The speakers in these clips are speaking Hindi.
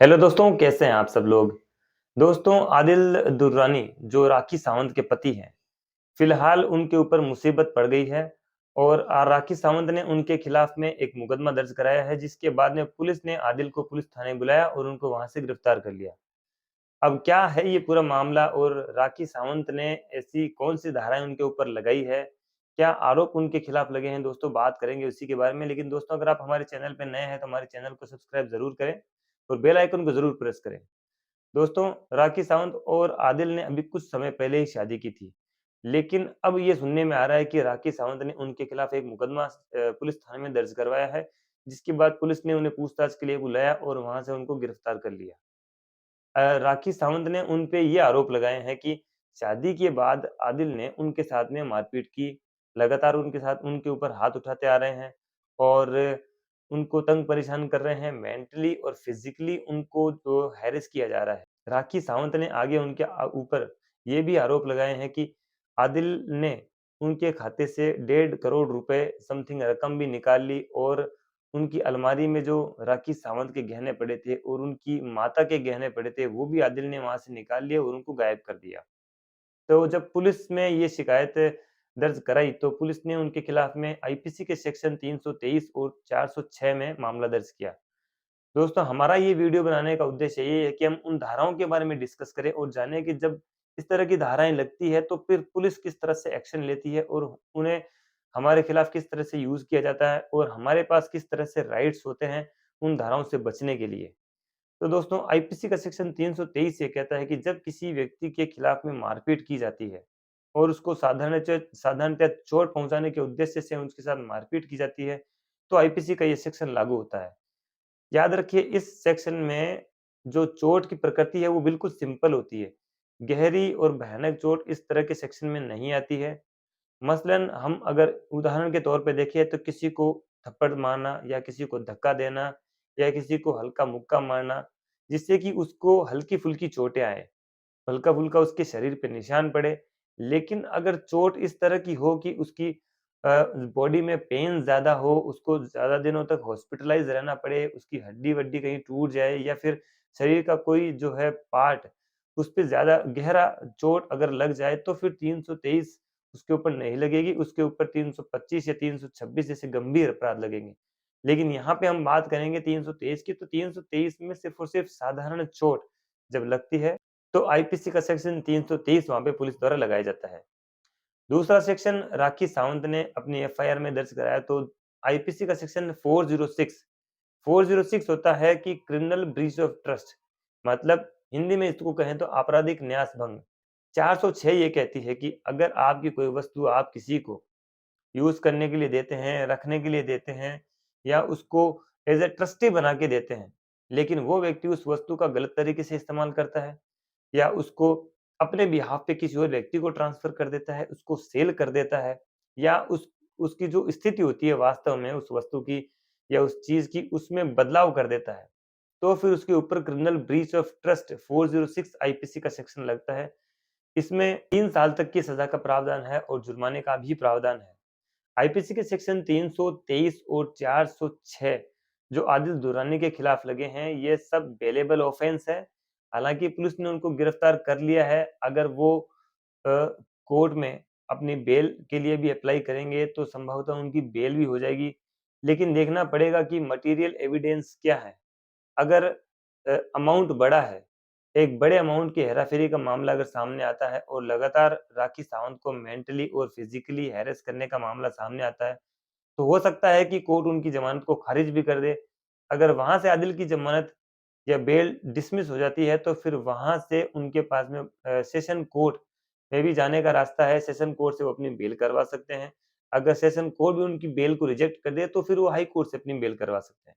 हेलो दोस्तों, कैसे हैं आप सब लोग? दोस्तों, आदिल दुर्रानी जो राखी सावंत के पति हैं, फिलहाल उनके ऊपर मुसीबत पड़ गई है और राखी सावंत ने उनके खिलाफ में एक मुकदमा दर्ज कराया है, जिसके बाद में पुलिस ने आदिल को पुलिस थाने बुलाया और उनको वहां से गिरफ्तार कर लिया। अब क्या है ये पूरा मामला और राखी सावंत ने ऐसी कौन-सी धाराएँ उनके ऊपर लगाई है? क्या आरोप उनके खिलाफ लगे हैं? दोस्तों, बात करेंगे उसी के बारे में। लेकिन दोस्तों, अगर आप हमारे चैनल पे नए हैं तो हमारे चैनल को सब्सक्राइब ज़रूर करें और बेल आइकन को ज़रूर प्रेस करें। दोस्तों, राखी सावंत और आदिल ने अभी कुछ समय पहले ही शादी की थी। लेकिन अब ये सुनने में आ रहा है कि राखी सावंत ने उनके खिलाफ एक मुकदमा पुलिस थाने में दर्ज करवाया है, जिसके बाद पुलिस ने उन्हें पूछताछ के लिए बुलाया और वहाँ से उनको गिरफ्तार कर लिया। राखी सावंत ने उन पे ये आरोप लगाए हैं कि शादी के बाद आदिल ने उनके साथ में मारपीट की, लगातार उनके ऊपर हाथ उठाते आ रहे हैं और उनको तंग परेशान कर रहे हैं, मेंटली और फिज़िकली उनको जो हैरेस किया जा रहा है। राखी सावंत ने आगे उनके ऊपर ये भी आरोप लगाए हैं कि आदिल ने उनके खाते से 1.5 करोड़ रुपए समथिंग रकम भी निकाल ली और उनकी अलमारी में जो राखी सावंत के गहने पड़े थे और उनकी माता के गहने पड़े थे, वो भी आदिल ने वहाँ से निकाल लिए और उनको गायब कर दिया। तो जब पुलिस में ये शिकायत दर्ज कराई, तो पुलिस ने उनके खिलाफ में आईपीसी के सेक्शन 323 और 406 में मामला दर्ज किया। दोस्तों, हमारा ये वीडियो बनाने का उद्देश्य ये है कि हम उन धाराओं के बारे में डिस्कस करें और जानें कि जब इस तरह की धाराएँ लगती है, तो फिर पुलिस किस तरह से एक्शन लेती है और उन्हें हमारे खिलाफ किस तरह से यूज़ किया जाता है और हमारे पास किस तरह से राइट्स होते हैं, उन धाराओं से बचने के लिए। तो दोस्तों, आईपीसी का सेक्शन 323 ये कहता है कि जब किसी व्यक्ति के खिलाफ में मारपीट की जाती है और उसको साधारणतः चोट पहुँचाने के उद्देश्य से उसके साथ मारपीट की जाती है, तो आईपीसी का ये सेक्शन लागू होता है। याद रखिए, इस सेक्शन में जो चोट की प्रकृति है वो बिल्कुल सिंपल होती है। गहरी और भयानक चोट इस तरह के सेक्शन में नहीं आती है। मसलन हम अगर उदाहरण के तौर पे देखें तो किसी को थप्पड़ मारना या किसी को धक्का देना या किसी को हल्का मुक्का मारना, जिससे कि उसको हल्की-फुल्की चोटें आएँ, हल्का-फुल्का उसके शरीर पे निशान पड़े। लेकिन अगर चोट इस तरह की हो कि उसकी बॉडी में पेन ज़्यादा हो, उसको ज़्यादा दिनों तक हॉस्पिटलाइज़ रहना पड़े, उसकी हड्डी-वड्डी कहीं टूट जाए या फिर शरीर का कोई जो है पार्ट, उस पे ज़्यादा गहरा चोट अगर लग जाए, तो फिर 323 उसके ऊपर नहीं लगेगी, उसके ऊपर 325 या 326 जैसे गंभीर अपराध लगेंगे। लेकिन यहाँ पे हम बात करेंगे 323 की, तो 323 में सिर्फ़ और सिर्फ़ साधारण चोट जब लगती है, तो आईपीसी का सेक्शन 323 वहाँ पे पुलिस द्वारा लगाया जाता है। दूसरा सेक्शन राखी सावंत ने अपनी एफआईआर में दर्ज कराया, तो आईपीसी का सेक्शन 406 होता है कि क्रिमिनल ब्रीच ऑफ ट्रस्ट, मतलब हिंदी में इसको कहें तो आपराधिक न्यास भंग। 406 ये कहती है कि अगर आपकी कोई वस्तु आप किसी को यूज़ करने के लिए देते हैं, रखने के लिए देते हैं या उसको एज़ अ ट्रस्टी बना के देते हैं, लेकिन वो व्यक्ति उस वस्तु का गलत तरीके से इस्तेमाल करता है या उसको अपने बिहाफ़ पे किसी और व्यक्ति को ट्रांसफ़र कर देता है, उसको सेल कर देता है या उसकी जो स्थिति होती है वास्तव में उस वस्तु की या उस चीज़ की, उसमें बदलाव कर देता है, तो फिर उसके ऊपर criminal breach of trust 406 IPC का सेक्शन लगता है। इसमें 3 साल तक की सज़ा का प्रावधान है और जुर्माने का भी प्रावधान है। आईपीसी के सेक्शन 323 और 406 जो आदिल दुर्रानी के खिलाफ लगे हैं, ये सब बेलेबल ऑफेंस है। हालाँकि पुलिस ने उनको गिरफ्तार कर लिया है। अगर वो अ, कोर्ट में अपनी बेल के लिए भी अप्लाई करेंगे, तो संभवतः उनकी बेल भी हो जाएगी। लेकिन देखना पड़ेगा कि मटीरियल एविडेंस क्या है। अगर अमाउंट बड़ा है, एक बड़े अमाउंट की हेरा-फेरी का मामला अगर सामने आता है और लगातार राखी सावंत को मेंटली और फिज़िकली हैरेस करने का मामला सामने आता है, तो हो सकता है कि कोर्ट उनकी ज़मानत को खारिज भी कर दे। अगर वहाँ से आदिल की ज़मानत या बेल डिसमिस हो जाती है, तो फिर वहाँ से उनके पास में सेशन कोर्ट में भी जाने का रास्ता है। सेशन कोर्ट से वो अपनी बेल करवा सकते हैं। अगर सेशन कोर्ट भी उनकी बेल को रिजेक्ट कर दे, तो फिर वो हाई कोर्ट से अपनी बेल करवा सकते हैं।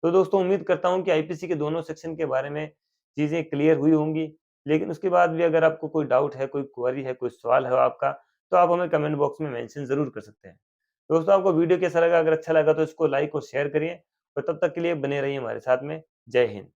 तो दोस्तों, उम्मीद करता हूँ कि आईपीसी के दोनों सेक्शन के बारे में चीज़ें क्लियर हुई होंगी। लेकिन उसके बाद भी अगर आपको कोई डाउट है, कोई क्वेरी है, कोई सवाल है आपका, तो आप हमें कमेंट बॉक्स में मेंशन ज़रूर कर सकते हैं। दोस्तों, आपको वीडियो कैसा लगा? अगर अच्छा लगा तो इसको लाइक और शेयर करिए और तब तक के लिए बने रहिए हमारे साथ में। जय हिंद।